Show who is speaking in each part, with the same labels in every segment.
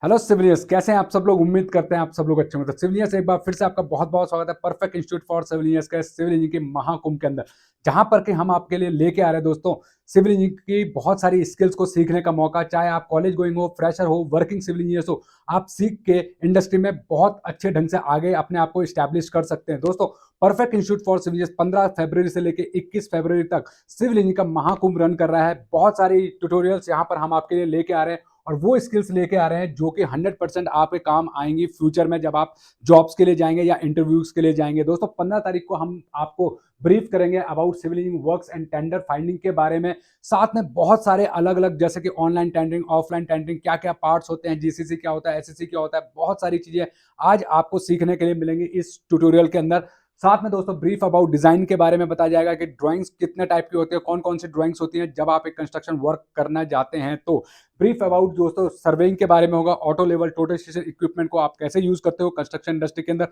Speaker 1: Hello civilians, कैसे हैं आप सब लोग। उम्मीद करते हैं आप सब लोग अच्छे होंगे। तो सिविलियंस, एक बार फिर से आपका बहुत बहुत स्वागत है परफेक्ट इंस्टीट्यूट फॉर सिविलियंस के सिविल इंजीनियरिंग के महाकुंभ के अंदर, जहां पर कि हम आपके लिए लेके आ रहे हैं दोस्तों सिविल इंजीनियरिंग की बहुत सारी स्किल्स को सीखने का मौका। चाहे आप कॉलेज गोइंग हो, फ्रेशर हो, वर्किंग सिविल इंजीनियर्स हो, आप सीख के इंडस्ट्री में बहुत अच्छे ढंग से आगे अपने आप को स्टैब्लिश कर सकते हैं। दोस्तों, परफेक्ट इंस्टीट्यूट फॉर सिविलियंस 15 फरवरी से लेकर 21 फरवरी तक सिविल इंजीनियरिंग का महाकुंभ रन कर रहा है। बहुत सारी ट्यूटोरियल्स यहाँ पर हम आपके लिए लेके आ रहे हैं और वो स्किल्स लेके आ रहे हैं जो कि 100% आपके काम आएंगी फ्यूचर में, जब आप जॉब्स के लिए जाएंगे या इंटरव्यूज के लिए जाएंगे। दोस्तों, 15 तारीख को हम आपको ब्रीफ करेंगे about civil engineering works and tender finding के बारे में। साथ में बहुत सारे अलग अलग, जैसे कि ऑनलाइन टेंडरिंग, ऑफलाइन टेंडरिंग, क्या क्या पार्ट्स होते हैं, जीसीसी क्या होता है, एसएससी क्या होता है, बहुत सारी चीजें आज आपको सीखने के लिए मिलेंगी इस ट्यूटोरियल के अंदर। साथ में दोस्तों ब्रीफ अबाउट डिजाइन के बारे में बताया जाएगा कि ड्राइंग्स कितने टाइप की होती है, कौन कौन सी ड्राइंग्स होती हैं जब आप एक कंस्ट्रक्शन वर्क करना जाते हैं। तो ब्रीफ अबाउट दोस्तों सर्वेइंग के बारे में होगा, auto level total station equipment को आप कैसे यूज करते हो कंस्ट्रक्शन इंडस्ट्री के अंदर,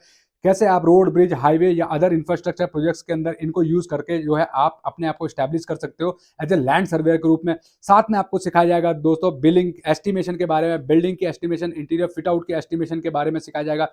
Speaker 1: कैसे आप रोड, ब्रिज, हाईवे या अदर इंफ्रास्ट्रक्चर प्रोजेक्ट्स के अंदर इनको यूज करके जो है आप अपने आप को स्टैब्लिश कर सकते हो एज ए लैंड सर्वेयर के रूप में। साथ में आपको सिखाया जाएगा दोस्तों बिलिंग एस्टिमेशन के बारे में, बिल्डिंग की एस्टिमेशन, इंटीरियर फिट आउट के एस्टिमेशन के बारे में सिखाया जाएगा।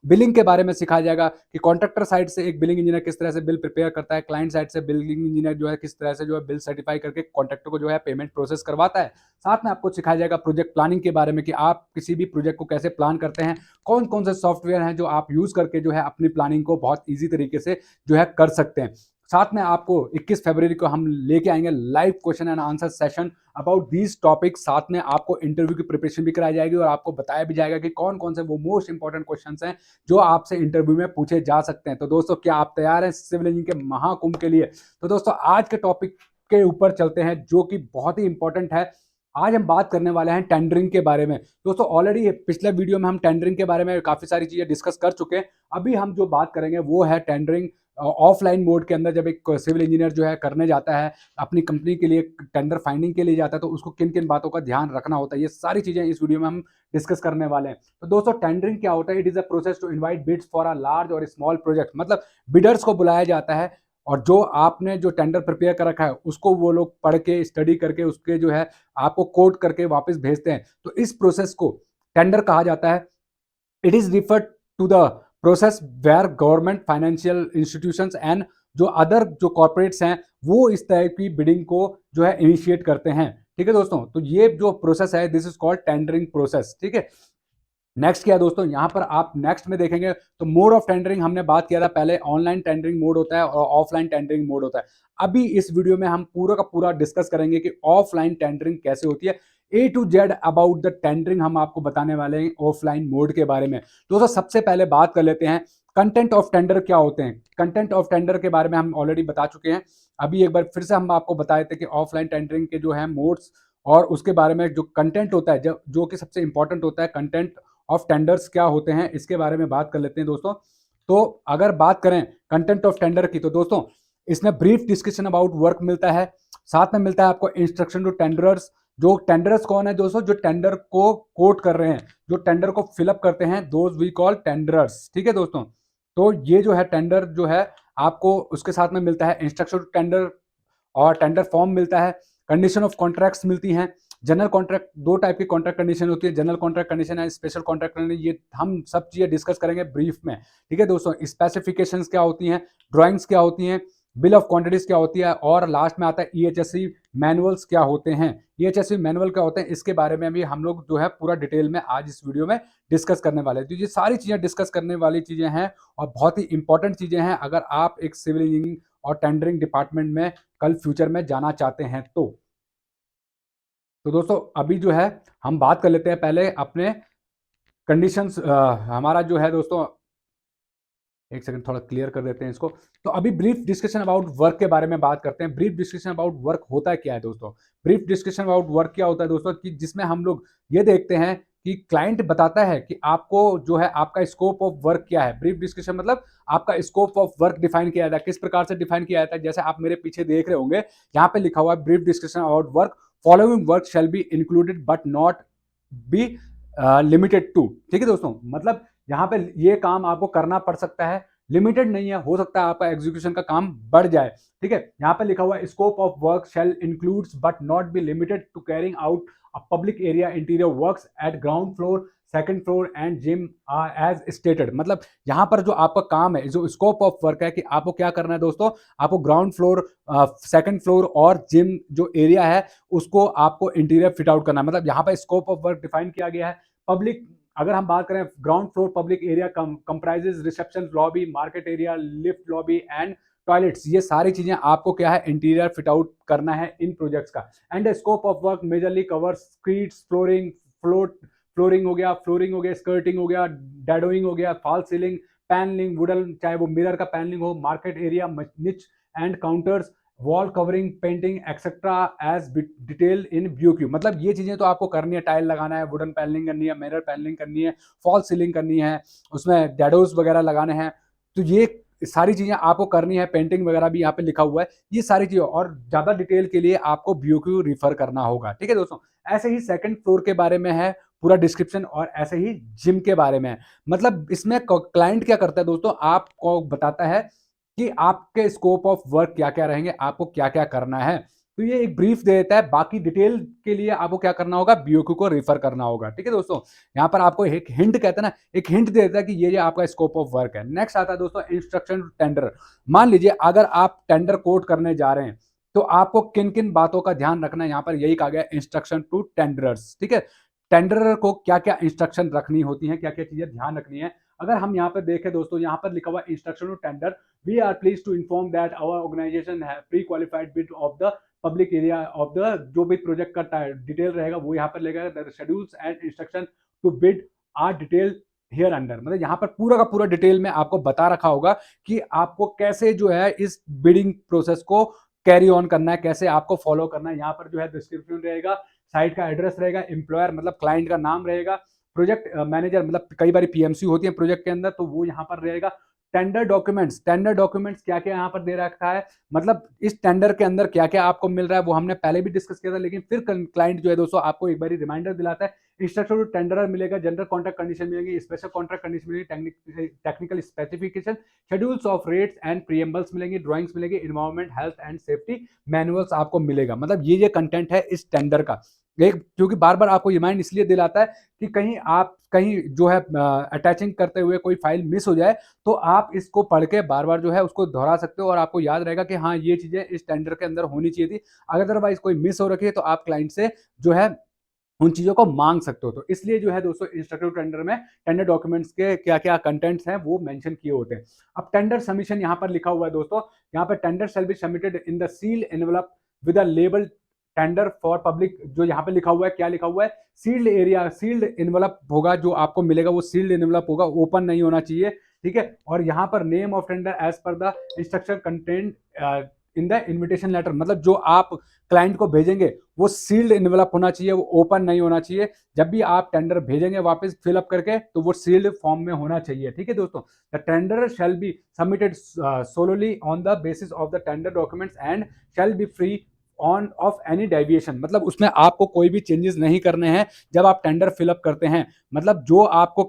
Speaker 1: बिलिंग के बारे में सिखाया जाएगा कि कॉन्ट्रैक्टर साइड से एक बिलिंग इंजीनियर किस तरह से बिल प्रिपेयर करता है, क्लाइंट साइड से बिलिंग इंजीनियर जो है किस तरह से जो है बिल सर्टिफाई करके कॉन्ट्रैक्टर को जो है पेमेंट प्रोसेस करवाता है। साथ में आपको सिखाया जाएगा प्रोजेक्ट प्लानिंग के बारे में कि आप किसी भी प्रोजेक्ट को कैसे प्लान करते हैं, कौन कौन से सॉफ्टवेयर हैं जो आप यूज करके जो है अपनी प्लानिंग को बहुत ईजी तरीके से जो है कर सकते हैं। साथ में आपको 21 फरवरी को हम लेके आएंगे live question and answer session about these topic. साथ में आपको इंटरव्यू की प्रिपरेशन भी कराई जाएगी और आपको बताया भी जाएगा कि कौन कौन से वो मोस्ट इंपॉर्टेंट क्वेश्चंस हैं जो आपसे इंटरव्यू में पूछे जा सकते हैं। तो दोस्तों, क्या आप तैयार हैं सिविल इंजीनियरिंग के महाकुंभ के लिए? तो दोस्तों, आज के टॉपिक के ऊपर चलते हैं जो कि बहुत ही इंपॉर्टेंट है। आज हम बात करने वाले हैं टेंडरिंग के बारे में। दोस्तों, ऑलरेडी पिछले वीडियो में हम टेंडरिंग के बारे में काफी सारी चीजें डिस्कस कर चुके हैं। अभी हम जो बात करेंगे वो है टेंडरिंग ऑफलाइन मोड के अंदर। जब एक सिविल इंजीनियर जो है करने जाता है अपनी कंपनी के लिए, टेंडर फाइंडिंग के लिए जाता है, तो उसको किन किन बातों का ध्यान रखना होता है, ये सारी चीजें इस वीडियो में हम डिस्कस करने वाले हैं। तो दोस्तों, टेंडरिंग क्या होता है? It is a process to invite bids for a large और स्मॉल प्रोजेक्ट। मतलब बिडर्स को बुलाया जाता है और जो आपने जो टेंडर प्रिपेयर कर रखा है उसको वो लोग पढ़ के, स्टडी करके, उसके जो है आपको कोड करके वापस भेजते हैं। तो इस प्रोसेस को टेंडर कहा जाता है। It is referred to the process where government, financial institutions and जो अदर जो कॉर्पोरेट्स हैं वो इस तरह की बिडिंग को जो है इनिशिएट करते हैं। ठीक है दोस्तों, तो ये जो प्रोसेस है this is called tendering process. ठीक है, नेक्स्ट क्या है दोस्तों, यहां पर आप नेक्स्ट में देखेंगे तो मोड ऑफ टेंडरिंग हमने बात किया था पहले। ऑनलाइन टेंडरिंग मोड होता है और ऑफलाइन टेंडरिंग मोड होता है। अभी इस वीडियो में हम पूरा का पूरा डिस्कस करेंगे कि ऑफलाइन टेंडरिंग कैसे होती है। A to Z about the tendering हम आपको बताने वाले हैं ऑफलाइन मोड के बारे में। दोस्तों, सबसे पहले बात कर लेते हैं कंटेंट ऑफ टेंडर क्या होते हैं। कंटेंट ऑफ टेंडर के बारे में हम ऑलरेडी बता चुके हैं। अभी एक बार फिर से हम आपको बताए थे कि ऑफलाइन टेंडरिंग के जो है मोड्स और उसके बारे में जो कंटेंट होता है, जो कि सबसे इंपॉर्टेंट होता है, कंटेंट ऑफ टेंडर्स क्या होते हैं, इसके बारे में बात कर लेते हैं दोस्तों। तो अगर बात करें कंटेंट ऑफ टेंडर की, तो दोस्तों इसमें ब्रीफ डिस्कशन अबाउट वर्क मिलता है। साथ में मिलता है आपको इंस्ट्रक्शन टू टेंडरर्स। जो टेंडरर्स कौन है दोस्तों? जो टेंडर को कोट कर रहे हैं, जो टेंडर को फिलअप करते हैं, दोज वी कॉल टेंडरर्स। ठीक है दोस्तों, तो ये जो है टेंडर जो है आपको उसके साथ में मिलता है इंस्ट्रक्शन टू टेंडर और टेंडर फॉर्म मिलता है। कंडीशन ऑफ कॉन्ट्रैक्ट्स मिलती हैं। जनरल कॉन्ट्रैक्ट, दो टाइप की कॉन्ट्रैक्ट कंडीशन होती है, जनरल कॉन्ट्रैक्ट कंडीशन है, स्पेशल कॉन्ट्रैक्ट कंडीशन। ये हम सब चीजें डिस्कस करेंगे ब्रीफ में। ठीक है दोस्तों, स्पेसिफिकेशंस क्या होती हैं, ड्राइंग्स क्या होती हैं, बिल ऑफ क्वांटिटीज क्या होती है, और लास्ट में आता है ईएचएससी मैनुअल्स क्या होते हैं। ईएचएससी मैनुअल क्या होते हैं, इसके बारे में भी हम लोग जो है पूरा डिटेल में आज इस वीडियो में डिस्कस करने वाले हैं। तो ये सारी चीजें डिस्कस करने वाली चीजें हैं और बहुत ही इंपॉर्टेंट चीजें हैं अगर आप एक सिविल इंजीनियरिंग और टेंडरिंग डिपार्टमेंट में कल फ्यूचर में जाना चाहते हैं। तो दोस्तों, अभी जो है हम बात कर लेते हैं पहले अपने कंडीशंस। हमारा जो है दोस्तों, एक सेकंड थोड़ा क्लियर कर देते हैं इसको। तो अभी ब्रीफ डिस्कशन अबाउट वर्क के बारे में बात करते हैं। ब्रीफ डिस्कशन अबाउट वर्क होता क्या है दोस्तों? ब्रीफ डिस्कशन अबाउट वर्क क्या होता है दोस्तों, कि जिसमें हम लोग ये देखते हैं कि क्लाइंट बताता है कि आपको जो है आपका स्कोप ऑफ वर्क क्या है। ब्रीफ डिस्कशन मतलब आपका स्कोप ऑफ वर्क डिफाइन किया जाता है। किस प्रकार से डिफाइन किया जाता है? जैसे आप मेरे पीछे देख रहे होंगे, यहाँ पे लिखा हुआ है brief discussion about work, following work shall be included but not be limited to. ठीक है दोस्तों, मतलब यहाँ पे ये काम आपको करना पड़ सकता है, लिमिटेड नहीं है, हो सकता है आपका एग्जीक्यूशन का काम बढ़ जाए। ठीक है, यहाँ पे लिखा हुआ है scope of work shall includes but not be limited to carrying out a public area interior works at ground floor, second floor and gym as stated. मतलब यहाँ पर जो आपका काम है, जो स्कोप ऑफ वर्क है कि आपको क्या करना है दोस्तों, आपको ग्राउंड फ्लोर, सेकंड फ्लोर और जिम जो एरिया है उसको आपको इंटीरियर फिट आउट करना है। मतलब यहाँ पर स्कोप ऑफ वर्क डिफाइन किया गया है। पब्लिक, अगर हम बात करें ground floor public area comprises reception lobby, market area, lift lobby and toilets, ये सारी चीजें आपको क्या है इंटीरियर फिट आउट करना है इन प्रोजेक्ट्स का। And scope of work majorly covers streets, flooring, flooring हो गया, स्कर्टिंग हो गया, डैडोइंग हो गया, फॉल सीलिंग, पैनलिंग, वुडन, चाहे वो मिरर का पैनलिंग हो, market area, niche and counters, wall covering, painting etcetera as detail in BOQ। मतलब ये चीजें तो आपको करनी है, टाइल लगाना है, वुडन पैनलिंग करनी है, मिरर पैनलिंग करनी है, फॉल सीलिंग करनी है, उसमें डैडोज वगैरह लगाने हैं। तो ये सारी चीजें आपको करनी है, पेंटिंग वगैरह भी यहाँ पे लिखा हुआ है। ये सारी चीजें और ज्यादा डिटेल के लिए आपको BOQ रिफर करना होगा। ठीक है दोस्तों, ऐसे ही सेकंड फ्लोर के बारे में है पूरा डिस्क्रिप्शन, और ऐसे ही जिम के बारे में है। मतलब इसमें क्लाइंट क्या करता है दोस्तों, आपको बताता है कि आपके स्कोप ऑफ वर्क क्या क्या रहेंगे, आपको क्या क्या करना है। तो ये एक ब्रीफ दे देता है, बाकी डिटेल के लिए आपको क्या करना होगा, BOQ को रेफर करना होगा। ठीक है दोस्तों, यहाँ पर आपको एक हिंट कहते हैं ना, एक हिंट दे देता है कि ये आपका स्कोप ऑफ वर्क है। नेक्स्ट आता है दोस्तों इंस्ट्रक्शन टू टेंडर। मान लीजिए अगर आप टेंडर कोट करने जा रहे हैं तो आपको किन किन बातों का ध्यान रखना है, यहाँ पर यही कहा गया इंस्ट्रक्शन टू टेंडरर्स। ठीक है, टेंडरर को क्या क्या इंस्ट्रक्शन रखनी होती है, क्या क्या चीजें ध्यान रखनी है। अगर हम यहाँ पर देखें दोस्तों, यहाँ पर लिखा हुआ instruction to tender, we are pleased to inform that our organization have pre-qualified bid of the public area of the, जो भी प्रोजेक्ट का डिटेल रहेगा वो यहाँ पर लेगा, the schedules and instruction to bid are detailed here under। मतलब यहाँ पर पूरा का पूरा डिटेल में आपको बता रखा होगा कि आपको कैसे जो है इस बिडिंग प्रोसेस को कैरी ऑन करना है, कैसे आपको फॉलो करना है। यहाँ पर जो है डिस्क्रिप्शन रहेगा, साइट का एड्रेस रहेगा, एम्प्लॉयर मतलब क्लाइंट का नाम रहेगा, प्रोजेक्ट मैनेजर मतलब कई बार PMC होती है प्रोजेक्ट के अंदर तो वो यहाँ पर रहेगा। टेंडर डॉक्यूमेंट्स, टेंडर डॉक्यूमेंट्स क्या क्या यहाँ पर दे रखा है, मतलब इस टेंडर के अंदर क्या क्या आपको मिल रहा है वो हमने पहले भी डिस्कस किया था, लेकिन फिर क्लाइंट जो है दोस्तों आपको एक बार रिमाइंडर दिलाता है। इंस्ट्रक्शन टू टेंडर मिलेगा, जनरल कॉन्ट्रैक्ट कंडीशन मिलेंगे, स्पेशल कॉन्ट्रैक्ट कंडीशन मिलेगी, technical specification, schedules of rates and preambles मिलेंगे, ड्राइंग्स मिलेंगे, environment health and safety manuals आपको मिलेगा। मतलब ये कंटेंट है इस टेंडर का। एक क्योंकि बार बार आपको रिमाइंड इसलिए दिलाता है कि कहीं जो है अटैचिंग करते हुए कोई फाइल मिस हो जाए तो आप इसको पढ़ के बार बार जो है उसको दोहरा सकते हो और आपको याद रहेगा कि हाँ ये चीजें इस टेंडर के अंदर होनी चाहिए थी। अगर अदरवाइज कोई मिस हो रखी है तो आप क्लाइंट से जो है उन चीजों को मांग सकते हो। तो इसलिए जो है दोस्तों इंस्ट्रक्टिव टेंडर में टेंडर डॉक्यूमेंट्स के क्या क्या कंटेंट्स हैं वो मेंशन किए होते हैं। अब टेंडर सबमिशन यहाँ पर लिखा हुआ है दोस्तों, यहाँ पर tender shall be submitted in the seal envelope with a label tender for public. जो यहाँ पे लिखा हुआ है, क्या लिखा हुआ है, सील्ड एरिया, सील्ड एनवलप होगा जो आपको मिलेगा, वो सील्ड एनवलप होगा, ओपन नहीं होना चाहिए। ठीक है, और यहाँ पर name of tender as per the instruction content in the invitation letter, मतलब जो आप क्लाइंट को भेजेंगे वो सील्ड एनवलप होना चाहिए, वो ओपन नहीं होना चाहिए। जब भी आप टेंडर भेजेंगे वापस फिलअप करके तो वो सील्ड फॉर्म में होना चाहिए। ठीक है दोस्तों, the tender shall be submitted solely on the basis of the tender documents and shall be free on of any deviation. मतलब उसमें आपको कोई भी चेंजेस नहीं करने हैं जब आप टेंडर फिलअप करते हैं। मतलब जो आपको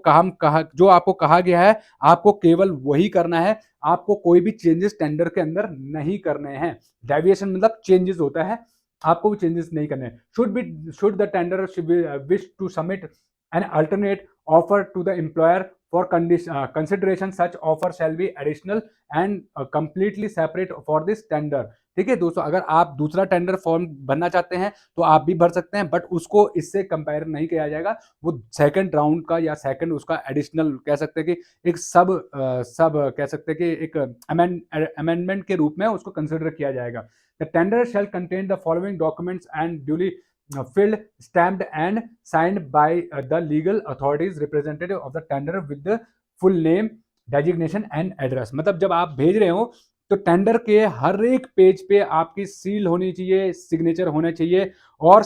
Speaker 1: कहा गया है आपको केवल वही करना है, आपको कोई भी चेंजेस टेंडर के अंदर नहीं करने हैं। डेविएशन मतलब चेंजेस होता है, आपको भी चेंजेस नहीं करने हैं। Should the tender wish to submit an alternate offer to the employer for consideration, such offer shall be additional and completely separate for this tender. ठीक है दोस्तों, अगर आप दूसरा टेंडर फॉर्म भरना चाहते हैं तो आप भी भर सकते हैं, बट उसको इससे कंपेयर नहीं किया जाएगा। वो सेकंड राउंड का या सेकंड उसका एडिशनल कह सकते हैं कि एक सब कह सकते हैं कि एक अमेंडमेंट के रूप में उसको कंसिडर किया जाएगा। The tender shall contain the following documents and duly filled, stamped and signed by the legal authorities representative of the tender with the full name, designation and address। मतलब जब आप भेज रहे हो तो टेंडर के हर एक पेज पे आपकी सील होनी चाहिए, सिग्नेचर होने चाहिए, और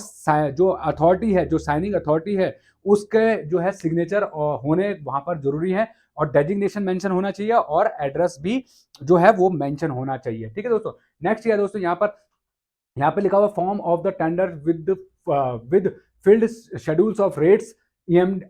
Speaker 1: जो अथॉरिटी है, जो साइनिंग अथॉरिटी है, उसके जो है सिग्नेचर होने वहां पर जरूरी है, और डेजिग्नेशन मेंशन होना चाहिए, और एड्रेस भी जो है वो मेंशन होना चाहिए। ठीक है दोस्तों, नेक्स्ट है दोस्तों यहाँ पे लिखा हुआ form of the tender with field schedules of rates,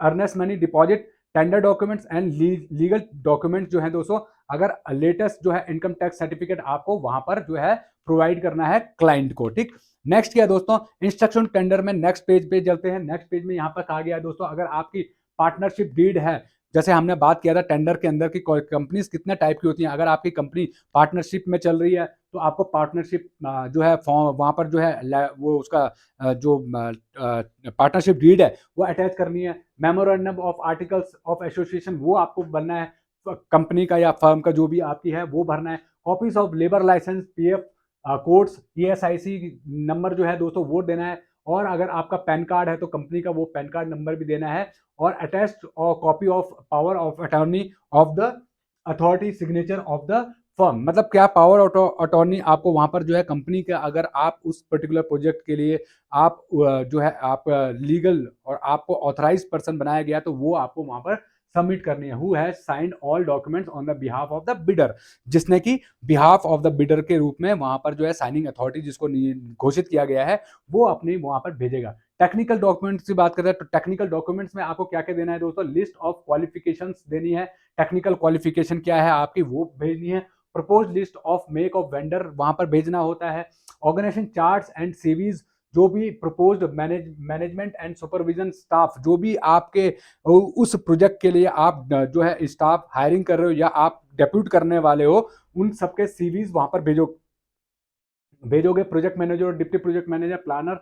Speaker 1: earnest money deposit, tender documents and legal documents जो है दोस्तों, अगर लेटेस्ट जो है इनकम टैक्स सर्टिफिकेट आपको वहां पर जो है प्रोवाइड करना है क्लाइंट को। ठीक, नेक्स्ट क्या है दोस्तों, इंस्ट्रक्शन टेंडर में नेक्स्ट पेज पे चलते हैं। नेक्स्ट पेज में यहाँ पर कहा गया है दोस्तों, अगर आपकी पार्टनरशिप डीड है, जैसे हमने बात किया था टेंडर के अंदर की कंपनीज कितने टाइप की होती हैं, अगर आपकी कंपनी पार्टनरशिप में चल रही है तो आपको पार्टनरशिप जो है फॉर्म वहां पर जो है वो उसका जो पार्टनरशिप डीड है वो अटैच करनी है। Memorandum of articles of association वो आपको बनना है, कंपनी का या फर्म का जो भी आपकी है वो भरना है। Copies of labour licence, PF codes, ESIC number जो है दोस्तों वो देना है। और अगर आपका पैन कार्ड है तो कंपनी का वो पैन कार्ड नंबर भी देना है। और अटैच्ड और copy of power of attorney of the authority signature of the firm, मतलब क्या पावर अटॉर्नी आपको वहां पर जो है कंपनी का, अगर आप उस पर्टिकुलर प्रोजेक्ट के लिए आप जो है आप लीगल और आपको ऑथराइज पर्सन बनाया गया तो वो आपको वहां पर सबमिट करनी है। Who has signed all documents on the behalf of the bidder, जिसने की बिहाफ ऑफ द बिडर के रूप में वहां पर जो है साइनिंग अथॉरिटी जिसको घोषित किया गया है वो अपनी वहां पर भेजेगा। टेक्निकल डॉक्यूमेंट्स की बात करें तो टेक्निकल डॉक्यूमेंट्स में आपको क्या क्या देना है दोस्तों, लिस्ट ऑफ क्वालिफिकेशंस देनी है, टेक्निकल क्वालिफिकेशन क्या है आपकी वो भेजनी है। Propose list of make of vendor वहां पर भेजना होता है। ऑर्गेनाइजेशन चार्ट्स एंड सीवीज, जो भी proposed management and supervision staff, जो भी आपके उस प्रोजेक्ट के लिए आप जो है स्टाफ हायरिंग कर रहे हो या आप डेप्यूट करने वाले हो, उन सबके सीवीज वहां पर भेजोगे। प्रोजेक्ट मैनेजर और deputy project manager, planner,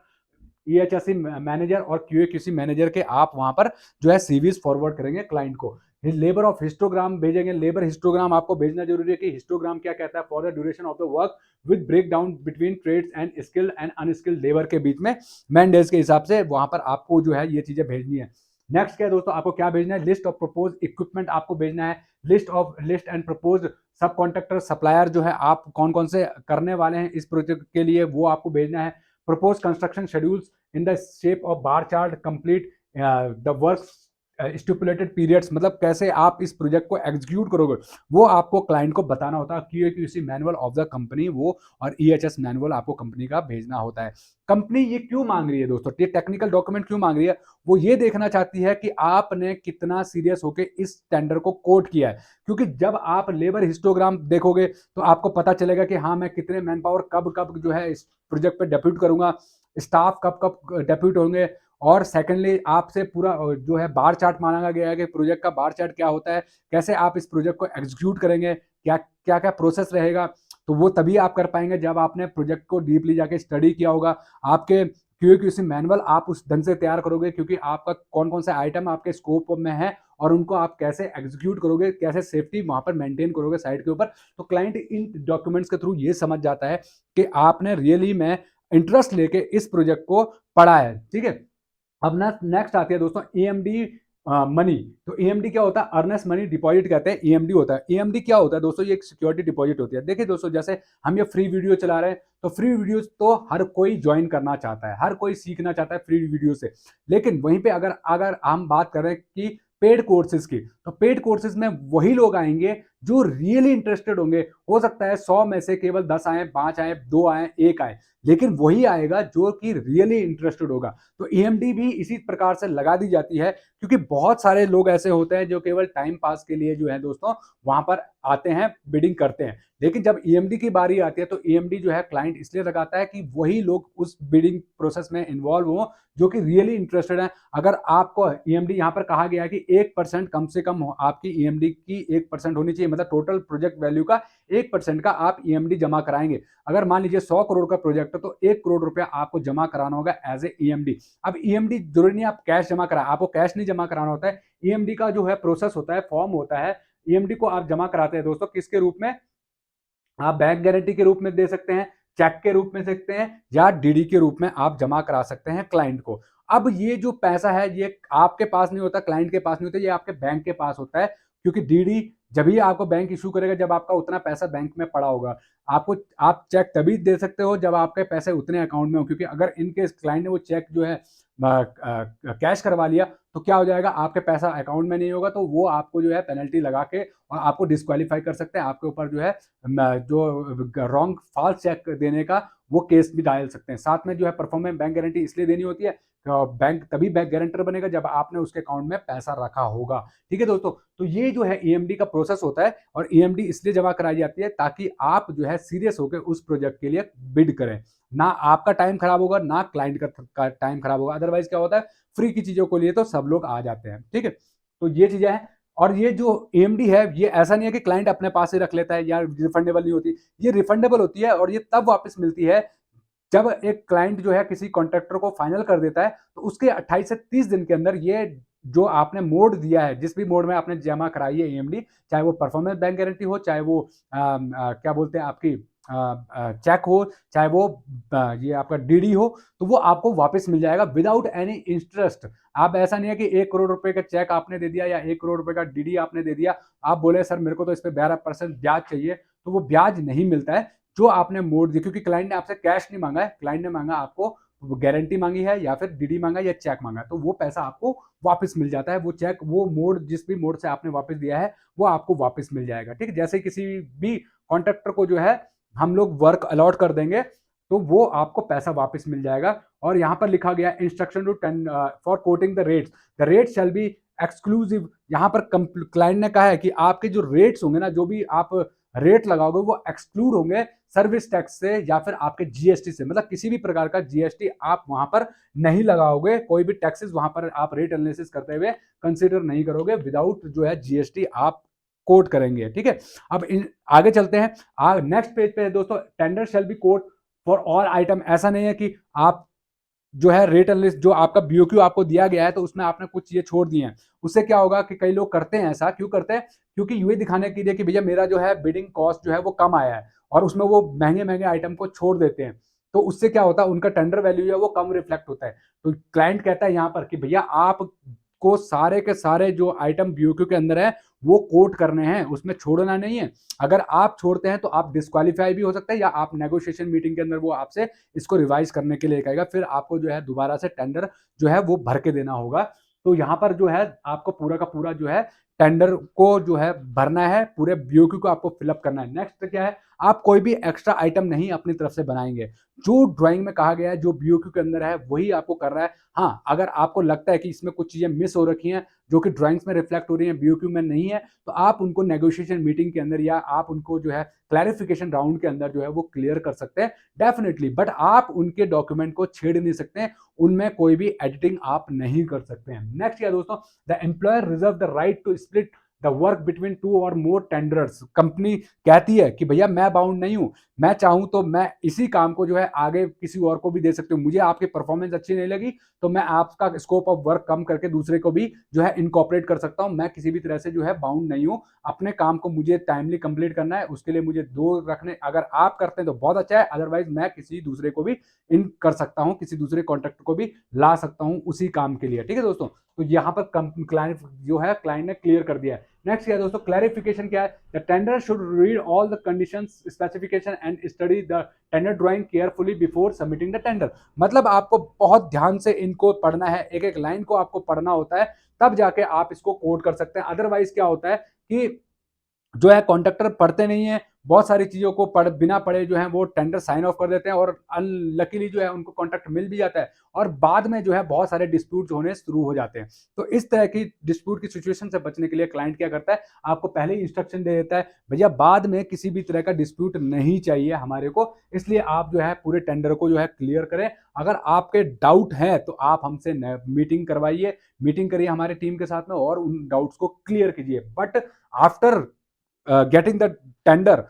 Speaker 1: EHSC manager और क्यूए मैनेजर के आप वहां पर जो है सीवीज फॉरवर्ड करेंगे क्लाइंट को। लेबर ऑफ हिस्टोग्राम भेजेंगे, लेबर हिस्टोग्राम आपको भेजना जरूरी है कि हिस्टोग्राम क्या कहता है, for the duration of the work with break down between trades and skilled and unskilled labour के बीच में मैन डेज के हिसाब से वहां पर आपको जो है ये चीजें भेजनी है। नेक्स्ट क्या है दोस्तों, आपको क्या भेजना है, लिस्ट ऑफ प्रपोज इक्विपमेंट आपको भेजना है। लिस्ट एंड प्रपोज सब कॉन्ट्रैक्टर सप्लायर जो है आप कौन कौन से करने वाले हैं इस प्रोजेक्ट के लिए वो आपको भेजना है। Propose construction schedules in the shape of bar chart, complete the work stipulated periods, मतलब कैसे आप इस प्रोजेक्ट को एग्जीक्यूट करोगे वो आपको क्लाइंट को बताना होता है। क्यूएक्यूसी मैनुअल ऑफ द कंपनी वो और ईएचएस मैनुअल आपको कंपनी का भेजना होता है। कंपनी ये क्यों मांग रही है दोस्तों, ये टेक्निकल डॉक्यूमेंट क्यों मांग रही है, वो ये देखना चाहती है कि आपने कितना सीरियस होकर इस टेंडर को कोट किया है। क्योंकि जब आप लेबर हिस्टोग्राम देखोगे तो आपको पता चलेगा कि हाँ मैं कितने मैन पावर कब कब जो है इस प्रोजेक्ट पे डेप्यूट करूंगा, स्टाफ कब कब डेप्यूट होंगे। और सेकेंडली आपसे पूरा जो है बार चार्ट मांगा गया है कि प्रोजेक्ट का बार चार्ट क्या होता है, कैसे आप इस प्रोजेक्ट को एग्जीक्यूट करेंगे, क्या क्या क्या प्रोसेस रहेगा। तो वो तभी आप कर पाएंगे जब आपने प्रोजेक्ट को डीपली जाके स्टडी किया होगा। आपके क्यूएक्यूसी मैनुअल आप उस ढंग से तैयार करोगे क्योंकि आपका कौन कौन से आइटम आपके स्कोप में है और उनको आप कैसे एग्जीक्यूट करोगे, कैसे सेफ्टी वहां पर मेंटेन करोगे साइट के ऊपर। तो क्लाइंट इन डॉक्यूमेंट्स के थ्रू ये समझ जाता है कि आपने रियली में इंटरेस्ट लेके इस प्रोजेक्ट को पढ़ा है। ठीक है, अब नेक्स्ट आती है दोस्तों ईएमडी मनी। तो ईएमडी क्या होता है, अर्नेस्ट मनी डिपॉजिट कहते हैं, ईएमडी होता है। ईएमडी क्या होता है दोस्तों, ये एक सिक्योरिटी डिपॉजिट होती है। देखिए दोस्तों, जैसे हम ये फ्री वीडियो चला रहे हैं तो फ्री वीडियो तो हर कोई ज्वाइन करना चाहता है, हर कोई सीखना चाहता है फ्री वीडियो से। लेकिन वहीं पे अगर अगर हम बात करें कि पेड कोर्सेज की, तो पेड कोर्सेज में वही लोग आएंगे जो रियली इंटरेस्टेड होंगे। हो सकता है 100 में से केवल 10 आए, 5 आए, 2 आए, 1 आए, लेकिन वही आएगा जो कि रियली इंटरेस्टेड होगा। तो ईएमडी भी इसी प्रकार से लगा दी जाती है क्योंकि बहुत सारे लोग ऐसे होते हैं जो केवल टाइम पास के लिए जो है दोस्तों वहां पर आते हैं, बिडिंग करते हैं। लेकिन जब ईएमडी की बारी आती है तो ईएमडी जो है क्लाइंट इसलिए लगाता है कि वही लोग उस बिडिंग प्रोसेस में इन्वॉल्व हो जो कि रियली इंटरेस्टेड है। अगर आपको ईएमडी यहाँ पर कहा गया है कि 1% कम से कम आपकी ईएमडी की 1% होनी चाहिए, मतलब टोटल प्रोजेक्ट वैल्यू का 1% का आप ईएमडी जमा कराएंगे। अगर मान लीजिए 100 करोड़ का प्रोजेक्ट है तो 1 करोड़ रुपया आपको जमा कराना होगा एज ए ईएमडी। अब ईएमडी जरूरी नहीं आप कैश जमा कराएं, आपको कैश नहीं जमा कराना होता है। ईएमडी का जो है प्रोसेस होता है, फॉर्म होता है। ईएमडी को आप जमा कराते हैं दोस्तों किसके रूप में, आप बैंक गारंटी के रूप में दे सकते हैं, चेक के रूप में दे सकते हैं, या डीडी के रूप में आप जमा करा सकते हैं क्लाइंट को। अब ये जो पैसा है ये आपके पास नहीं होता, क्लाइंट के पास नहीं होता, ये आपके बैंक के पास होता है। क्योंकि डीडी जब ही आपको बैंक इशू करेगा जब आपका उतना पैसा बैंक में पड़ा होगा। आपको आप चेक तभी दे सकते हो जब आपके पैसे उतने अकाउंट में हो, क्योंकि अगर इनकेस क्लाइंट ने वो चेक जो है कैश करवा लिया तो क्या हो जाएगा, आपके पैसा अकाउंट में नहीं होगा तो वो आपको जो है पेनल्टी लगा के और आपको डिस्क्वालीफाई कर सकते हैं। आपके ऊपर जो है जो रॉन्ग फॉल्स चेक देने का वो केस भी डाल सकते हैं। साथ में जो है परफॉर्मेंस बैंक गारंटी इसलिए देनी होती है, बैंक तभी बैंक गारंटर बनेगा जब आपने उसके अकाउंट में पैसा रखा होगा। ठीक है दोस्तों, तो ये जो है ईएमडी का प्रोसेस होता है, और ईएमडी इसलिए जमा कराई जाती है ताकि आप जो है सीरियस होकर उस प्रोजेक्ट के लिए बिड करें। ना आपका टाइम खराब होगा, ना क्लाइंट का टाइम खराब होगा। अदरवाइज क्या होता है, फ्री की चीजों को लिए तो सब लोग आ जाते हैं। ठीक है, तो ये चीजें हैं। और ये जो ईएमडी है, ये ऐसा नहीं है कि क्लाइंट अपने पास ही रख लेता है या रिफंडेबल नहीं होती। ये रिफंडेबल होती है, और ये तब वापस मिलती है जब एक क्लाइंट जो है किसी कॉन्ट्रैक्टर को फाइनल कर देता है, तो उसके 28 से 30 दिन के अंदर ये जो आपने मोड दिया है, जिस भी मोड में आपने जमा कराई है ईएमडी, चाहे वो परफॉर्मेंस बैंक गारंटी हो, चाहे वो क्या बोलते हैं आपकी चेक हो, चाहे वो ये आपका डीडी हो, तो वो आपको वापस मिल जाएगा विदाउट एनी इंटरेस्ट। आप ऐसा नहीं है कि 1 करोड़ रुपए का चेक आपने दे दिया या 1 करोड़ रुपए का डीडी आपने दे दिया, आप बोले सर मेरे को तो इस पे 12% ब्याज चाहिए, तो वो ब्याज नहीं मिलता है जो आपने मोड दी, क्योंकि क्लाइंट ने आपसे कैश नहीं मांगा है, क्लाइंट ने मांगा आपको गारंटी मांगी है, या फिर डीडी मांगा या चेक मांगा, तो वो पैसा आपको वापस मिल जाता है। वो चेक, वो मोड, जिस भी मोड से आपने वापस दिया है, वो आपको वापस मिल जाएगा। ठीक है, जैसे किसी भी कॉन्ट्रैक्टर को जो है हम लोग वर्क अलॉट कर देंगे, तो वो आपको पैसा वापस मिल जाएगा। और यहाँ पर लिखा गया instruction to for quoting the rate shall be exclusive. यहाँ पर क्लाइंट ने कहा है कि आपके जो रेट्स होंगे ना, जो भी आप रेट लगाओगे, वो एक्सक्लूड होंगे सर्विस टैक्स से या फिर आपके जीएसटी से। मतलब किसी भी प्रकार का जीएसटी आप वहां पर नहीं लगाओगे, कोई भी टैक्सेस वहां पर आप रेट एनालिसिस करते हुए कंसीडर नहीं करोगे, विदाउट जो है जीएसटी आप कोट करेंगे। ठीक है, अब आगे चलते हैं। नेक्स्ट पेज पे है दोस्तों, tender shall be quote for all item. ऐसा नहीं है कि आप जो है रेट एनालिस्ट जो आपका बीओक्यू आपको दिया गया है, तो उसमें आपने कुछ चीजें छोड़ दी हैं। उससे क्या होगा कि कई लोग करते हैं ऐसा, क्यों करते हैं, क्योंकि ये दिखाने के लिए कि भैया मेरा जो है बिडिंग कॉस्ट जो है वो कम आया है, और उसमें वो महंगे महंगे आइटम को छोड़ देते हैं। तो उससे क्या होता है, उनका टेंडर वैल्यू है वो कम रिफ्लेक्ट होता है। तो क्लाइंट कहता है यहाँ पर कि भैया आप को सारे के सारे जो आइटम बीओक्यू के अंदर है वो कोट करने हैं, उसमें छोड़ना नहीं है। अगर आप छोड़ते हैं तो आप डिस्क्वालीफाई भी हो सकते हैं, या आप नेगोशिएशन मीटिंग के अंदर वो आपसे इसको रिवाइज करने के लिए कहेगा, फिर आपको जो है दोबारा से टेंडर जो है वो भर के देना होगा। तो यहाँ पर जो है आपको पूरा का पूरा जो है टेंडर को जो है भरना है, पूरे बीओक्यू को आपको फिलअप करना है। नेक्स्ट क्या है, आप कोई भी एक्स्ट्रा आइटम नहीं अपनी तरफ से बनाएंगे। जो ड्राइंग में कहा गया है, जो बीओक्यू के अंदर है, वही आपको कर रहा है। हाँ, अगर आपको लगता है कि इसमें कुछ चीजें मिस हो रखी हैं जो कि ड्राइंग्स में रिफ्लेक्ट हो रही हैं, बीओक्यू में नहीं है, तो आप उनको नेगोशिएशन मीटिंग के अंदर या आप उनको जो है क्लैरिफिकेशन राउंड के अंदर जो है वो क्लियर कर सकते हैं डेफिनेटली। बट आप उनके डॉक्यूमेंट को छेड़ नहीं सकते हैं, उनमें कोई भी एडिटिंग आप नहीं कर सकते हैं। नेक्स्ट क्या दोस्तों, the employer reserve the right to split the work between 2 और मोर टेंडर्स। कंपनी कहती है कि भैया मैं बाउंड नहीं हूं, मैं चाहूं तो मैं इसी काम को जो है आगे किसी और को भी दे सकती हूँ। मुझे आपकी परफॉर्मेंस अच्छी नहीं लगी तो मैं आपका स्कोप ऑफ वर्क कम करके दूसरे को भी जो है इनकॉर्पोरेट कर सकता हूं। मैं किसी भी तरह से जो है बाउंड नहीं हूं, अपने काम को मुझे टाइमली कंप्लीट करना है, उसके लिए मुझे 2 रखने, अगर आप करते हैं तो बहुत अच्छा है, अदरवाइज मैं किसी दूसरे को भी इन कर सकता हूं, किसी दूसरे कॉन्ट्रैक्टर को भी ला सकता हूं उसी काम के लिए। ठीक है दोस्तों, तो यहाँ पर क्लाइंट जो है क्लाइंट ने क्लियर कर दिया है। नेक्स्ट क्या है दोस्तों, क्लैरिफिकेशन क्या है, the tender should read all the conditions specification and study the tender drawing carefully before submitting the tender. मतलब आपको बहुत ध्यान से इनको पढ़ना है, एक एक लाइन को आपको पढ़ना होता है, तब जाके आप इसको कोड कर सकते हैं। अदरवाइज क्या होता है कि जो है कॉन्ट्रैक्टर पढ़ते नहीं है, बहुत सारी चीजों को बिना पढ़े जो है वो टेंडर साइन ऑफ कर देते हैं, और अनलकीली जो है उनको कॉन्ट्रैक्ट मिल भी जाता है, और बाद में जो है बहुत सारे डिस्प्यूट होने शुरू हो जाते हैं। तो इस तरह की डिस्प्यूट की सिचुएशन से बचने के लिए क्लाइंट क्या करता है, आपको पहले ही इंस्ट्रक्शन दे देता है, भैया बाद में किसी भी तरह का डिस्प्यूट नहीं चाहिए हमारे को, इसलिए आप जो है पूरे टेंडर को जो है क्लियर करें। अगर आपके डाउट है तो आप हमसे मीटिंग करवाइए, मीटिंग करिए हमारे टीम के साथ में, और उन डाउट्स को क्लियर कीजिए। But after getting the tender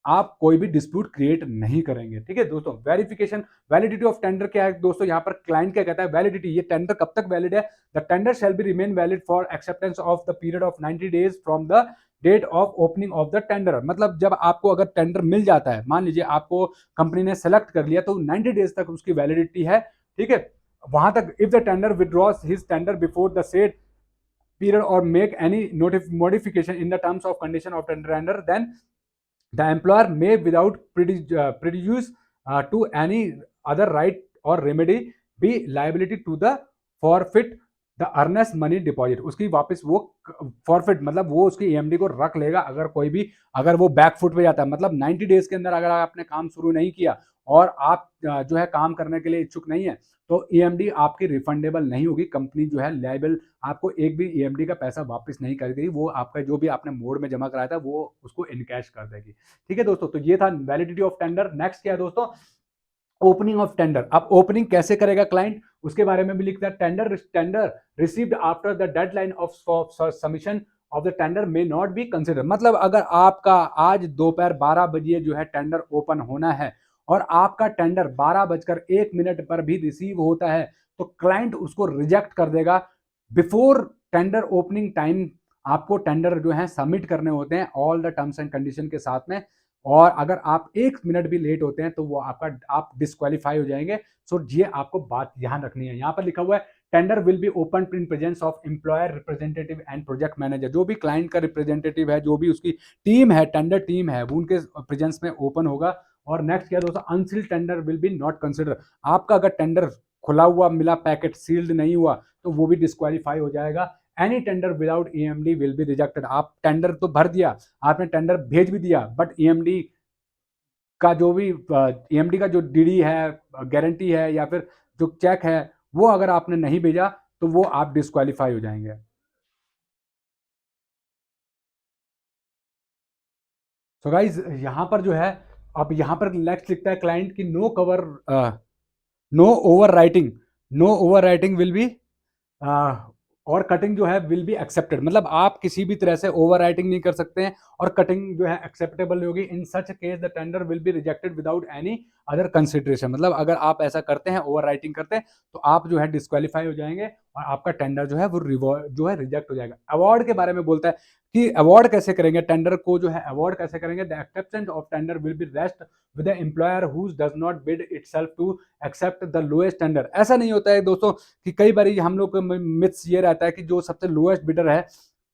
Speaker 1: आप कोई भी डिस्प्यूट क्रिएट नहीं करेंगे। ठीक है दोस्तों, वेरिफिकेशन, वैलिडिटी ऑफ टेंडर क्या है दोस्तों, यहाँ पर क्लाइंट क्या कहता है, वैलिडिटी, ये टेंडर कब तक वैलिड है, the tender shall be remain valid for acceptance of the period of 90 days from the date of opening of the tender. मतलब जब आपको अगर टेंडर मिल जाता है, मान लीजिए आपको कंपनी ने सेलेक्ट कर लिया, तो 90 days तक उसकी वैलिडिटी है। ठीक है, वहां तक, if the tender withdraws his tender before the said period or make any modification in the terms of condition of tender, then the employer may without prejudice to any other right or remedy be liability to the forfeit the earnest money deposit. उसकी वापस वो forfeit, मतलब वो उसकी EMD को रख लेगा अगर कोई भी, अगर वो बैक फुट पे जाता है, मतलब 90 डेज के अंदर अगर आपने काम शुरू नहीं किया और आप जो है काम करने के लिए इच्छुक नहीं है, तो ईएमडी आपकी रिफंडेबल नहीं होगी। कंपनी जो है लायबल आपको एक भी ईएमडी का पैसा वापस नहीं कर देगी। वो आपका जो भी आपने मोड में जमा कराया था वो उसको इनकैश कर देगी। ठीक है दोस्तों, तो ये था वैलिडिटी ऑफ टेंडर। नेक्स्ट क्या है दोस्तों, ओपनिंग ऑफ टेंडर। अब ओपनिंग कैसे करेगा क्लाइंट, उसके बारे में भी लिखता है। Tender received after the deadline of submission of the tender may not be consider. मतलब अगर आपका आज दोपहर 12 बजे जो है टेंडर ओपन होना है और आपका टेंडर 12:01 पर भी रिसीव होता है, तो क्लाइंट उसको रिजेक्ट कर देगा। बिफोर टेंडर ओपनिंग टाइम आपको टेंडर जो है सबमिट करने होते हैं all the terms and condition के साथ में, और अगर आप 1 मिनट भी लेट होते हैं तो वो आप डिस्क्वालीफाई हो जाएंगे। सो ये आपको बात ध्यान रखनी है। यहाँ पर लिखा हुआ है tender will be open in presence of employer representative and project manager. जो भी क्लाइंट का रिप्रेजेंटेटिव है, जो भी उसकी टीम है, टेंडर टीम है, वो उनके प्रेजेंस में ओपन होगा। और नेक्स्ट क्या दोस्तों, unsealed tender will B not consider. आपका अगर टेंडर खुला हुआ मिला, पैकेट सील्ड नहीं हुआ, तो वो भी डिस्क्वालीफाई हो जाएगा। Any tender without EMD will be rejected. आप टेंडर तो भर दिया, आपने टेंडर भेज भी दिया, बट ईएमडी का जो भी ईएमडी का जो डीडी है, गारंटी है, या फिर जो चेक है, वो अगर आपने नहीं भेजा तो वो आप डिस्क्वालीफाई हो जाएंगे। सो गाइज यहाँ पर जो है, अब यहाँ पर नेक्स्ट लिखता है क्लाइंट की no overwriting, no overwriting will be और कटिंग जो है विल बी एक्सेप्टेड। मतलब आप किसी भी तरह से ओवर राइटिंग नहीं कर सकते हैं और कटिंग जो है एक्सेप्टेबल नहीं होगी। In such case the tender will be rejected without any other consideration. मतलब अगर आप ऐसा करते हैं, ओवर राइटिंग करते हैं, तो आप जो है डिस्क्वालीफाई हो जाएंगे और आपका टेंडर जो है वो जो है रिजेक्ट हो जाएगा। अवार्ड के बारे में बोलता है कि अवार्ड कैसे करेंगे, टेंडर को जो है अवार्ड कैसे करेंगे। The acceptance of tender will be rest with the employer who does not bid itself to accept the lowest tender. ऐसा नहीं होता है दोस्तों कि कई बार हम लोग का मिथ्स ये रहता है कि जो सबसे लोएस्ट बिडर है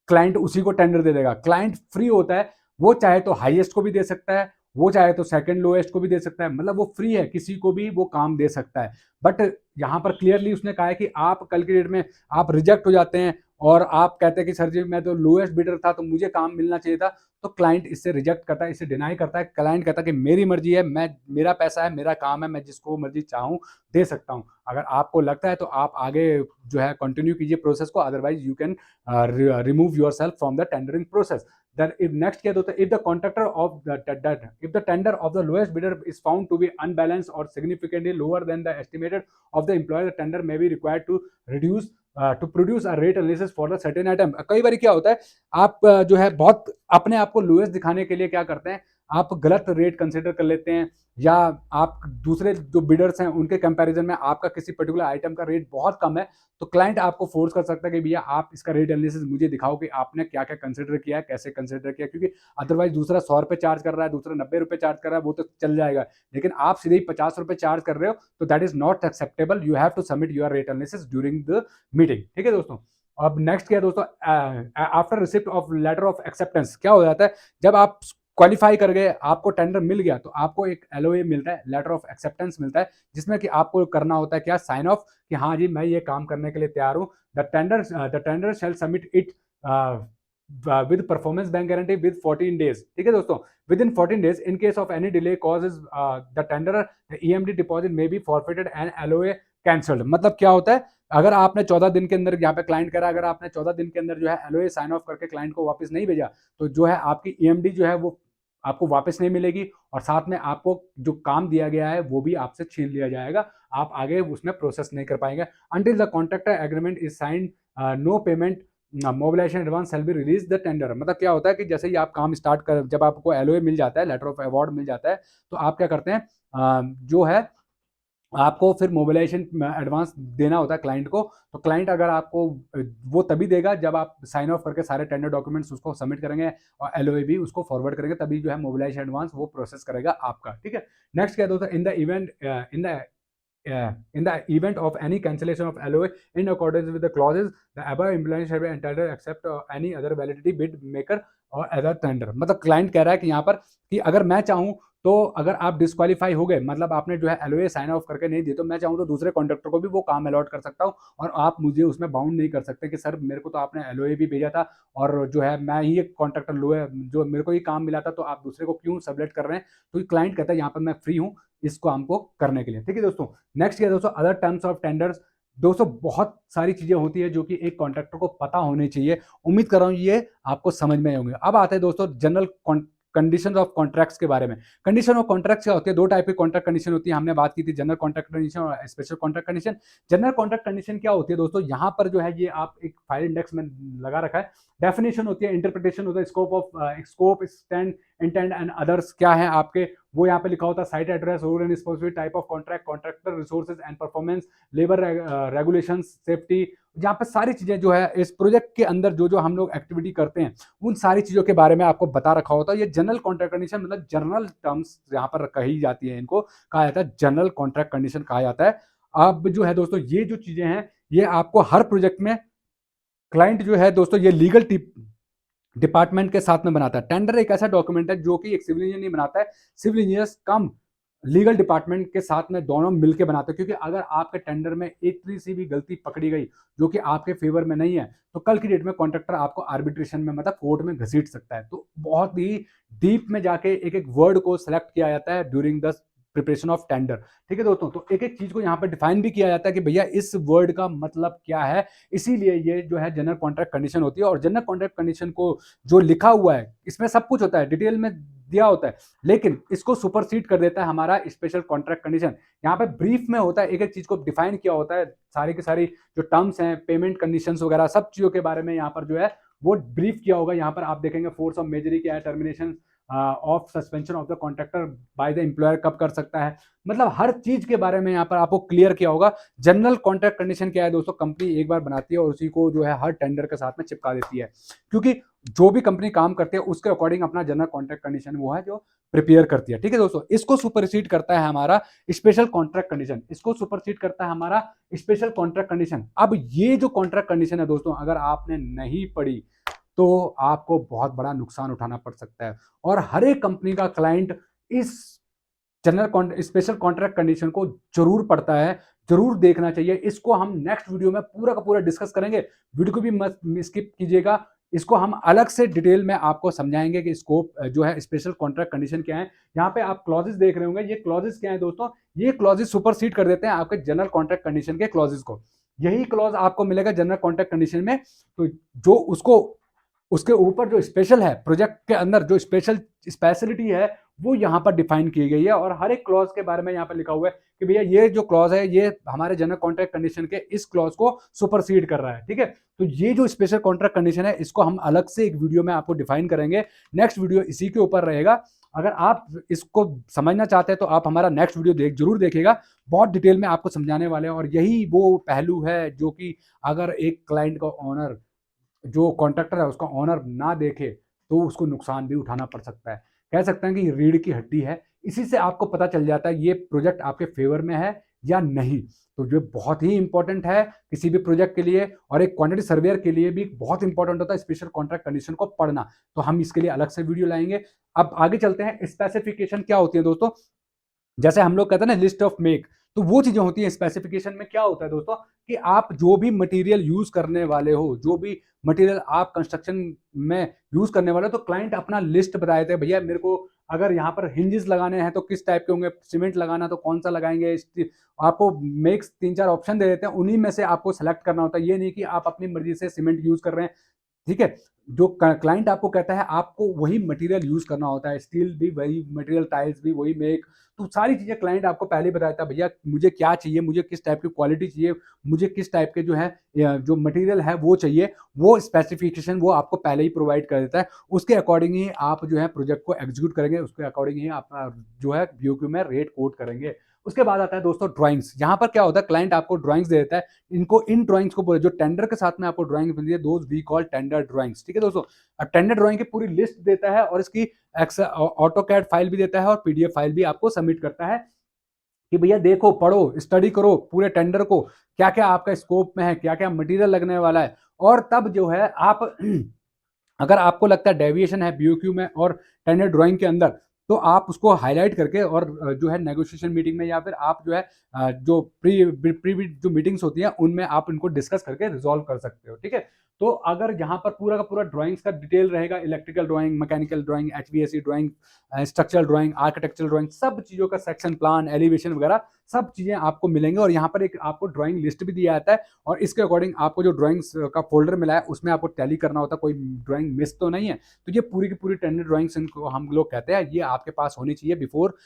Speaker 1: क्लाइंट उसी को टेंडर दे देगा। क्लाइंट फ्री होता है, वो चाहे तो हाईएस्ट को भी दे सकता है, वो चाहे तो सेकंड लोएस्ट को भी दे सकता है। मतलब वो फ्री है, किसी को भी वो काम दे सकता है। बट यहाँ पर क्लियरली उसने कहा है कि आप कल की डेट में आप रिजेक्ट हो जाते हैं और आप कहते हैं कि सर जी मैं तो लोएस्ट बिडर था तो मुझे काम मिलना चाहिए था, तो क्लाइंट इससे रिजेक्ट करता है, इससे डिनाई करता है। क्लाइंट कहता है कि मेरी मर्जी है, मैं मेरा पैसा है, मेरा काम है, मैं जिसको मर्जी चाहूँ दे सकता हूँ। अगर आपको लगता है तो आप आगे जो है कंटिन्यू कीजिए प्रोसेस को, otherwise you can remove your self from the tendering process. Then if next क्या होता है, if the contractor of if the tender of the lowest bidder is found to be unbalanced or significantly lower than the estimated of the employer, the tender may be required to reduce to produce a rate analysis for the certain item। कई बार क्या होता है, आप जो है बहुत अपने आप को लोएस्ट दिखाने के लिए क्या करते हैं, आप गलत रेट कंसिडर कर लेते हैं, या आप दूसरे जो बिडर्स हैं उनके कंपैरिजन में आपका किसी पर्टिकुलर आइटम का रेट बहुत कम है, तो क्लाइंट आपको फोर्स कर सकता है कि भैया आप इसका रेट एनालिसिस मुझे दिखाओ कि आपने क्या क्या कंसिडर किया है, कैसे कंसिडर किया। क्योंकि अदरवाइज दूसरा 100 रुपये चार्ज कर रहा है, दूसरा 90 रुपये चार्ज कर रहा है, वो तो चल जाएगा, लेकिन आप सीधे ही 50 रुपये चार्ज कर रहे हो, तो that is not acceptable. You have to submit your rate analysis during the meeting. ठीक है दोस्तों। अब नेक्स्ट क्या है दोस्तों, after receipt of letter of acceptance क्या हो जाता है, जब आप क्वालिफाई कर गए, आपको टेंडर मिल गया, तो आपको एक एलओए मिलता है, लेटर ऑफ एक्सेप्टेंस मिलता है, जिसमें कि आपको करना होता है क्या, साइन ऑफ कि हाँ जी मैं ये काम करने के लिए तैयार हूँ। The tender shall submit it with performance bank guarantee with 14 days। ठीक है दोस्तों, within 14 days in case of any delay causes the tender the EMD deposit may be forfeited and LOA cancelled। मतलब क्या होता है, अगर आपने 14 दिन के अंदर, यहाँ पे क्लाइंट कह रहा है, अगर आपने 14 दिन के अंदर जो है LOA साइन ऑफ करके क्लाइंट को वापस नहीं भेजा, तो जो है आपकी EMD जो है वो आपको वापस नहीं मिलेगी, और साथ में आपको जो काम दिया गया है वो भी आपसे छीन लिया जाएगा, आप आगे उसमें प्रोसेस नहीं कर पाएंगे। Until the contractor agreement is signed no payment mobilisation advance shall be release the tender. मतलब क्या होता है कि जैसे ही आप काम स्टार्ट कर, जब आपको एलओए मिल जाता है, लेटर ऑफ अवार्ड मिल जाता है, तो आप क्या करते हैं, जो है आपको फिर मोबिलाइजेशन एडवांस देना होता है क्लाइंट को। तो क्लाइंट अगर आपको वो तभी देगा जब आप साइन ऑफ करके सारे टेंडर डॉक्यूमेंट्स उसको सबमिट करेंगे और एलओए भी उसको फॉरवर्ड करेंगे, तभी जो है मोबिलाइजेशन एडवांस वो प्रोसेस करेगा आपका। ठीक है। नेक्स्ट क्या दोस्तों, in the event of any cancellation of LOA in accordance with the clauses, the above employee shall be entitled except any other validity bid maker और अदर टेंडर। मतलब client कह रहा है कि यहाँ पर कि अगर मैं चाहूँ तो अगर आप डिस्क्वालीफाई हो गए, मतलब आपने जो है एलओए साइन ऑफ करके नहीं दी, तो मैं चाहूँ तो दूसरे कॉन्ट्रैक्टर को भी वो काम अलॉट कर सकता हूँ और आप मुझे उसमें बाउंड नहीं कर सकते कि सर मेरे को तो आपने एलओए भी भेजा था और जो है मैं ही एक कॉन्ट्रैक्टर लो है, जो मेरे को ही काम मिला था, तो आप दूसरे को क्यों सबलेट कर रहे हैं। तो क्लाइंट कहता है यहाँ पर मैं फ्री हूँ इसको हमको करने के लिए। ठीक है दोस्तों, नेक्स्ट क्या दोस्तों, अदर टर्म्स ऑफ टेंडर्स। दोस्तों बहुत सारी चीजें होती है जो कि एक कॉन्ट्रैक्टर को पता होनी चाहिए। उम्मीद कर रहा हूँ ये आपको समझ में होंगे। अब आते हैं दोस्तों जनरल कंडीशन ऑफ कॉन्ट्रैक्ट्स के बारे में। कंडीशन ऑफ कॉन्ट्रैक्ट क्या होती है, दो टाइप की कॉन्ट्रैक्ट कंडीशन होती है, हमने बात की थी जनरल कॉन्ट्रैक्ट कंडीशन और special contract condition. General contract condition क्या होती है दोस्तों, यहाँ पर जो है ये आप एक फाइल इंडेक्स में लगा रखा है। डेफिनेशन होती है, इंटरप्रिटेशन होता है, scope of scope stand intend and others क्या है आपके, वो यहाँ पे लिखा होता है। Site address, role and responsibility, type of contract, contractor resources and performance, labour regulations, safety, जहाँ पे सारी चीजें जो है इस प्रोजेक्ट के अंदर जो जो हम लोग एक्टिविटी करते हैं उन सारी चीजों के बारे में आपको बता रखा होता है। ये जनरल कॉन्ट्रैक्ट कंडीशन मतलब जनरल टर्म्स यहाँ पर कही जाती है, इनको कहा जाता है जनरल कॉन्ट्रैक्ट कंडीशन कहा जाता है। अब जो है दोस्तों ये जो चीजें हैं ये आपको हर प्रोजेक्ट में क्लाइंट जो है दोस्तों ये लीगल डिपार्टमेंट के साथ में बनाता है। टेंडर एक ऐसा डॉक्यूमेंट है जो कि एक सिविल इंजीनियर नहीं बनाता है, सिविल इंजीनियर्स कम लीगल डिपार्टमेंट के साथ में दोनों मिलकर बनाते हैं। क्योंकि अगर आपके टेंडर में एक सी भी गलती पकड़ी गई जो कि आपके फेवर में नहीं है, तो कल की डेट में कॉन्ट्रैक्टर आपको आर्बिट्रेशन में मतलब कोर्ट में घसीट सकता है। तो बहुत ही डीप में जाके एक एक वर्ड को सिलेक्ट किया जाता है during the preparation of tender. ठीक है दोस्तों, तो एक एक चीज को यहाँ पर डिफाइन भी किया जाता है कि भैया इस वर्ड का मतलब क्या है। इसीलिए ये जो है जनरल कॉन्ट्रैक्ट कंडीशन होती है। और जनरल कॉन्ट्रैक्ट कंडीशन को जो लिखा हुआ है इसमें सब कुछ होता है, डिटेल में दिया होता है, लेकिन इसको सुपरसीड कर देता है हमारा स्पेशल कॉन्ट्रैक्ट कंडीशन। यहाँ पे ब्रीफ में होता है, एक एक चीज को डिफाइन किया होता है, सारी की सारी जो टर्म्स हैं, पेमेंट कंडीशंस वगैरह सब चीजों के बारे में यहाँ पर जो है वो ब्रीफ किया होगा। यहाँ पर आप देखेंगे फोर्स ऑफ मेजरी क्या है, termination of suspension of the contractor by the employer कब कर सकता है, मतलब हर चीज के बारे में यहाँ पर आपको क्लियर किया होगा। जनरल कॉन्ट्रैक्ट कंडीशन क्या है दोस्तों, कंपनी एक बार बनाती है और उसी को जो है हर टेंडर के साथ में चिपका देती है। क्योंकि जो भी कंपनी काम करती है उसके अकॉर्डिंग अपना जनरल कॉन्ट्रैक्ट कंडीशन वो है जो प्रिपेयर करती है। ठीक है दोस्तों, इसको सुपरसीड करता है हमारा स्पेशल कॉन्ट्रैक्ट कंडीशन, इसको सुपरसीड करता है हमारा स्पेशल कॉन्ट्रैक्ट कंडीशन। अब ये जो कॉन्ट्रैक्ट कंडीशन है दोस्तों, अगर आपने नहीं पढ़ी तो आपको बहुत बड़ा नुकसान उठाना पड़ सकता है। और हर एक कंपनी का क्लाइंट इस जनरल स्पेशल कॉन्ट्रैक्ट कंडीशन को जरूर पढ़ता है, जरूर देखना चाहिए। इसको हम नेक्स्ट वीडियो में पूरा का पूरा डिस्कस करेंगे, वीडियो को भी मत स्किप कीजिएगा। इसको हम अलग से डिटेल में आपको समझाएंगे कि स्कोप जो है स्पेशल कॉन्ट्रैक्ट कंडीशन क्या है। यहाँ पे आप क्लॉजेस देख रहे होंगे, ये क्लॉजेस क्या है दोस्तों, ये क्लॉजेस सुपरसीड कर देते हैं आपके जनरल कॉन्ट्रैक्ट कंडीशन के क्लॉजेस को। यही क्लॉज आपको मिलेगा जनरल कॉन्ट्रैक्ट कंडीशन में। तो जो उसको उसके ऊपर जो स्पेशल है प्रोजेक्ट के अंदर, जो स्पेशल स्पेशलिटी है वो यहाँ पर डिफाइन की गई है। और हर एक क्लॉज के बारे में यहाँ पर लिखा हुआ है कि भैया ये जो क्लॉज है ये हमारे जनरल कॉन्ट्रैक्ट कंडीशन के इस क्लॉज को सुपरसीड कर रहा है। ठीक है, तो ये जो स्पेशल कॉन्ट्रैक्ट कंडीशन है इसको हम अलग से एक वीडियो में आपको डिफाइन करेंगे। नेक्स्ट वीडियो इसी के ऊपर रहेगा। अगर आप इसको समझना चाहते हैं तो आप हमारा नेक्स्ट वीडियो जरूर देखिएगा, बहुत डिटेल में आपको समझाने वाले हैं। और यही वो पहलू है जो कि अगर एक क्लाइंट का ऑनर, जो कॉन्ट्रैक्टर है उसका ऑनर ना देखे तो उसको नुकसान भी उठाना पड़ सकता है। कह सकते हैं कि रीढ़ की हड्डी है। इसी से आपको पता चल जाता है ये प्रोजेक्ट आपके फेवर में है या नहीं। तो जो बहुत ही इंपॉर्टेंट है किसी भी प्रोजेक्ट के लिए, और एक क्वांटिटी सर्वेयर के लिए भी बहुत इंपॉर्टेंट होता है स्पेशल कॉन्ट्रैक्ट कंडीशन को पढ़ना। तो हम इसके लिए अलग से वीडियो लाएंगे। अब आगे चलते हैं, स्पेसिफिकेशन क्या होती है दोस्तों। जैसे हम लोग कहते हैं ना लिस्ट ऑफ मेक, तो वो चीजें होती है। स्पेसिफिकेशन में क्या होता है दोस्तों कि आप जो भी मटेरियल यूज करने वाले हो, जो भी मटेरियल आप कंस्ट्रक्शन में यूज करने वाले हो, तो क्लाइंट अपना लिस्ट बता देते हैं, भैया मेरे को अगर यहाँ पर हिंजेस लगाने हैं तो किस टाइप के होंगे, सीमेंट लगाना तो कौन सा लगाएंगे। आपको मेक्स 3-4 ऑप्शन दे देते हैं, उन्हीं में से आपको सेलेक्ट करना होता है। ये नहीं कि आप अपनी मर्जी से सीमेंट यूज कर रहे हैं। ठीक है, जो क्लाइंट आपको कहता है आपको वही मटेरियल यूज करना होता है, स्टील भी वही मटेरियल, टाइल्स भी वही मेक, तो सारी चीजें क्लाइंट आपको पहले ही बताता है, भैया मुझे क्या चाहिए, मुझे किस टाइप की क्वालिटी चाहिए, मुझे किस टाइप के जो है जो मटेरियल है वो चाहिए। वो स्पेसिफिकेशन वो आपको पहले ही प्रोवाइड कर देता है। उसके अकॉर्डिंग ही आप जो है प्रोजेक्ट को एग्जीक्यूट करेंगे, उसके अकॉर्डिंग ही आप जो है बीओक्यू में रेट कोट करेंगे। उसके बाद आता है दोस्तों ड्राइंग्स। यहाँ पर क्या होता है, क्लाइंट आपको ड्राइंग्स दे देता है। इनको इन ड्राइंग्स को बोले, जो टेंडर के साथ में आपको ड्राइंग मिलती है, those we call tender drawings. ठीक है दोस्तों, टेंडर ड्राइंग की पूरी लिस्ट देता है और इसकी ऑटोकैड फाइल भी देता है और पीडीएफ फाइल भी आपको सबमिट करता है कि भैया देखो, पढ़ो, स्टडी करो पूरे टेंडर को, क्या क्या आपका स्कोप में है, क्या क्या मटेरियल लगने वाला है। और तब जो है आप अगर आपको लगता है डेविएशन है बीओक्यू में और टेंडर ड्राइंग के अंदर, तो आप उसको हाईलाइट करके और जो है नेगोशिएशन मीटिंग में या फिर आप जो है जो प्री जो मीटिंग्स होती हैं उनमें आप इनको डिस्कस करके रिजॉल्व कर सकते हो, ठीक है। तो अगर यहाँ पर पूरा का पूरा ड्राइंग्स का डिटेल रहेगा, electrical drawing, mechanical drawing, HVAC drawing, structural drawing, architectural drawing, सब चीज़ों का सेक्शन प्लान, एलिवेशन वगैरह सब चीज़ें आपको मिलेंगे। और यहाँ पर एक आपको ड्राइंग लिस्ट भी दिया जाता है और इसके अकॉर्डिंग आपको जो ड्राइंग्स का फोल्डर मिला है उसमें आपको टैली करना होता है, कोई ड्राइंग मिस तो नहीं है। तो ये पूरी की पूरी टेंडर ड्राइंग्स इनको हम लोग कहते हैं, ये आपके पास होनी चाहिए before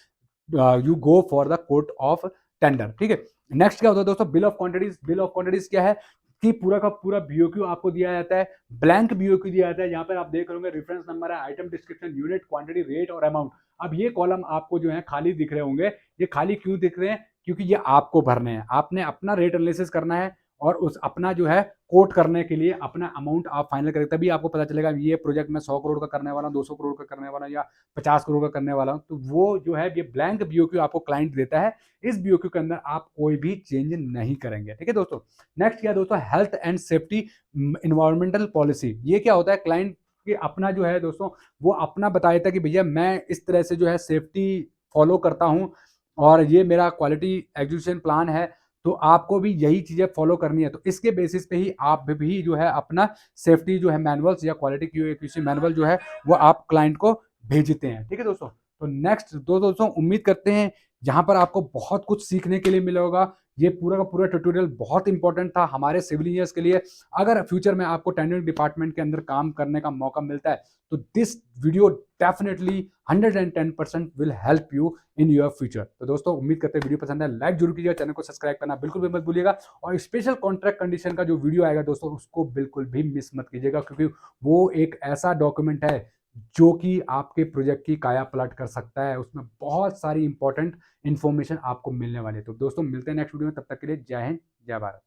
Speaker 1: you go for the court of tender, ठीक है। नेक्स्ट क्या होता है दोस्तों, bill of quantities. Bill of quantities क्या है कि पूरा का पूरा बीओक्यू आपको दिया जाता है, ब्लैंक बीओक्यू दिया जाता है। यहाँ पर आप देख रहे होंगे रेफरेंस नंबर है, item description, unit, quantity, rate और अमाउंट। अब ये कॉलम आपको जो है खाली दिख रहे होंगे, ये खाली क्यों दिख रहे हैं, क्योंकि ये आपको भरने हैं। आपने अपना रेट एनालिसिस करना है और उस अपना जो है कोट करने के लिए अपना अमाउंट आप फाइनल करें, तभी आपको पता चलेगा ये प्रोजेक्ट मैं 100 करोड़ का करने वाला हूँ, 200 करोड़ का करने वाला हूँ या 50 करोड़ का करने वाला हूँ। तो वो जो है ये ब्लैंक बीओक्यू आपको क्लाइंट देता है, इस बीओक्यू के अंदर आप कोई भी चेंज नहीं करेंगे, ठीक है दोस्तों। नेक्स्ट क्या है दोस्तों, health and safety environmental policy. ये क्या होता है, क्लाइंट कि अपना जो है दोस्तों वो अपना बता देता है कि भैया मैं इस तरह से जो है सेफ्टी फॉलो करता हूँ और ये मेरा क्वालिटी एग्जीक्यूशन प्लान है, तो आपको भी यही चीजें फॉलो करनी है। तो इसके बेसिस पे ही आप भी जो है अपना सेफ्टी जो है मैनुअल्स या क्वालिटी क्यूसी मैनुअल जो है वो आप क्लाइंट को भेजते हैं, ठीक है दोस्तों। तो नेक्स्ट दोस्तों उम्मीद करते हैं यहाँ पर आपको बहुत कुछ सीखने के लिए मिला होगा। ये पूरा का पूरा ट्यूटोरियल बहुत इंपॉर्टेंट था हमारे सिविल इंजीनियर्स के लिए। अगर फ्यूचर में आपको टेंडरिंग डिपार्टमेंट के अंदर काम करने का मौका मिलता है तो this video definitely 110% will help you in your future. तो दोस्तों उम्मीद करते हैं वीडियो पसंद है, लाइक जरूर कीजिएगा, चैनल को सब्सक्राइब करना बिल्कुल भी मत भूलिएगा। और स्पेशल कॉन्ट्रैक्ट कंडीशन का जो वीडियो आएगा दोस्तों उसको बिल्कुल भी मिस मत कीजिएगा, क्योंकि वो एक ऐसा डॉक्यूमेंट है जो कि आपके प्रोजेक्ट की काया पलट कर सकता है। उसमें बहुत सारी इंपॉर्टेंट इंफॉर्मेशन आपको मिलने वाली है। तो दोस्तों मिलते हैं नेक्स्ट वीडियो में, तब तक के लिए जय हिंद, जय भारत।